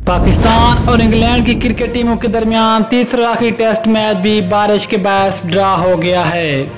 पाकिस्तान और इंग्लैंड की क्रिकेट टीमों के दरमियान तीसरा आखिरी टेस्ट मैच भी बारिश के बायस ड्रा हो गया है।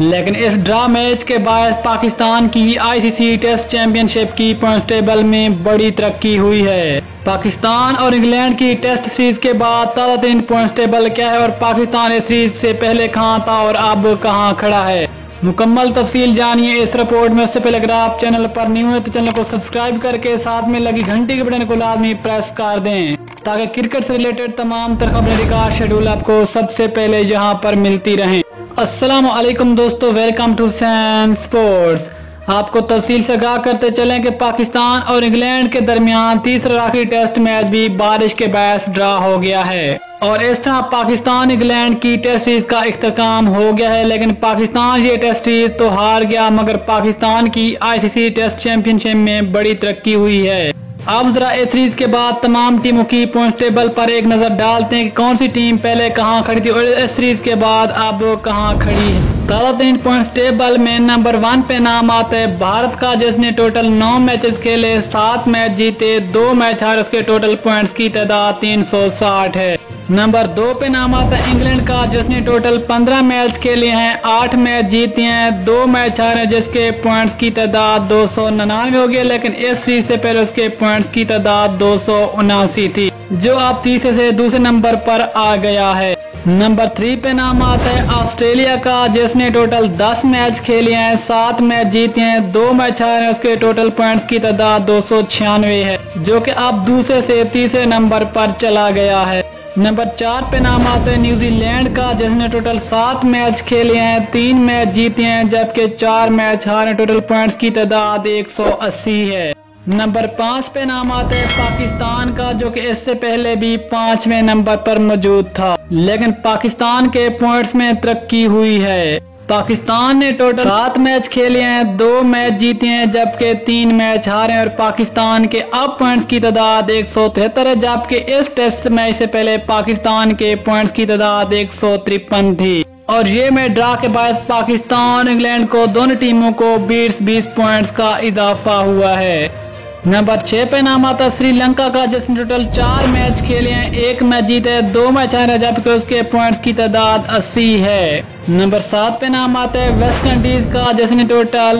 लेकिन इस ड्रा मैच के बायस पाकिस्तान की आईसीसी टेस्ट चैंपियनशिप की पॉइंट टेबल में बड़ी तरक्की हुई है। पाकिस्तान और इंग्लैंड की टेस्ट सीरीज के बाद ताज़ा तरीन पॉइंट टेबल क्या है और पाकिस्तान इस सीरीज से पहले कहां था और अब कहां खड़ा है, मुकम्मल तफसील जानिए इस रिपोर्ट में। उससे पहले अगर आप चैनल पर न्यू है तो चैनल को सब्सक्राइब करके साथ में लगी घंटी के बटन को लाजमी प्रेस कर दें ताकि क्रिकेट से रिलेटेड तमाम तर खबरें का शेड्यूल आपको सबसे पहले यहाँ पर मिलती रहें। अस्सलाम वालेकुम दोस्तों, वेलकम टू सैन स्पोर्ट्स। आपको तफसील से आगाह करते चलें कि पाकिस्तान और इंग्लैंड के दरमियान तीसरा आखिरी टेस्ट मैच भी बारिश के बायस ड्रा हो गया है और इस तरह पाकिस्तान इंग्लैंड की टेस्ट सीरीज का इख्तिताम हो गया है। लेकिन पाकिस्तान ये टेस्ट सीरीज तो हार गया, मगर पाकिस्तान की आईसीसी टेस्ट चैंपियनशिप में बड़ी तरक्की हुई है। अब जरा इस सीरीज के बाद तमाम टीमों की पॉइंट टेबल पर एक नजर डालते हैं कि कौन सी टीम पहले कहां खड़ी थी और इस सीरीज के बाद अब कहां खड़ी है। ताज़ा तरीन पॉइंट टेबल में नंबर 1 पे नाम आता है भारत का, जिसने टोटल 9 मैचेस खेले, 7 मैच जीते, 2 मैच हारे, उसके टोटल पॉइंट्स की तादाद 360 है। नंबर 2 पे नाम आता है इंग्लैंड का, जिसने टोटल 15 मैच खेले हैं, 8 मैच जीते हैं, 2 मैच हारे, जिसके पॉइंट्स की तादाद 299 हो गई। लेकिन इस सीरीज से पहले उसके पॉइंट्स की तादाद 279 थी, जो अब तीसरे से दूसरे नंबर पर आ गया है। नंबर 3 पे नाम आता है ऑस्ट्रेलिया का, जिसने टोटल 10 मैच खेले हैं, 7 मैच जीते हैं, 2 मैच हारे हैं, उसके टोटल पॉइंट्स की तादाद 296 है, जो कि अब दूसरे से तीसरे नंबर पर चला गया है। नंबर 4 पे नाम आता है न्यूजीलैंड का, जिसने टोटल 7 मैच खेले हैं, 3 मैच जीते हैं, जबकि 4 मैच हारे, टोटल पॉइंट्स की तादाद 180 है। नंबर 5 पे नाम आता है पाकिस्तान का, जो कि इससे पहले भी 5वें नंबर पर मौजूद था, लेकिन पाकिस्तान के पॉइंट्स में तरक्की हुई है। पाकिस्तान ने टोटल 7 मैच खेले हैं, 2 मैच जीते हैं, जबकि 3 मैच हारे हैं और पाकिस्तान के अब पॉइंट्स की तादाद 173 है, जबकि इस टेस्ट मैच से पहले पाकिस्तान के पॉइंट्स की तादाद 153 थी। और ये मैच ड्रा के बाद पाकिस्तान इंग्लैंड को दोनों टीमों को 20-20 पॉइंट्स का इजाफा हुआ है। नंबर 6 पे नाम आता है श्रीलंका का, जिसने टोटल 4 मैच खेले हैं, 1 मैच जीते, 2 मैच हारे, जबकि उसके पॉइंट्स की तादाद 80 है। नंबर 7 पे नाम आता है वेस्ट इंडीज का, जिसने टोटल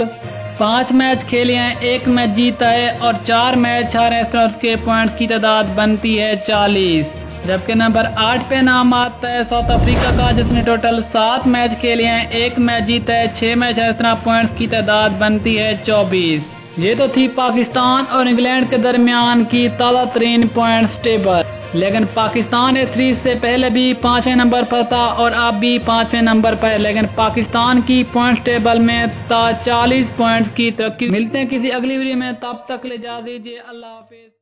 5 मैच खेले हैं, 1 मैच जीता है और 4 मैच हारे हैं, उसके पॉइंट्स की तादाद बनती है 40। जबकि नंबर 8 पे नाम आता है साउथ अफ्रीका का, जिसने टोटल 7 मैच खेले हैं, 1 मैच जीता है, 6 मैच हारे, पॉइंट्स की तादाद बनती है 24। ये तो थी पाकिस्तान और इंग्लैंड के दरमियान की ताज़ा तरीन पॉइंट्स टेबल। लेकिन पाकिस्तान इस सीरीज से पहले भी 5वें नंबर पर था और अब भी 5वें नंबर पर, लेकिन पाकिस्तान की पॉइंट्स टेबल में 40 पॉइंट्स की तरक्की। मिलते हैं किसी अगली वीडियो में, तब तक ले जा दीजिए, अल्लाह हाफिज।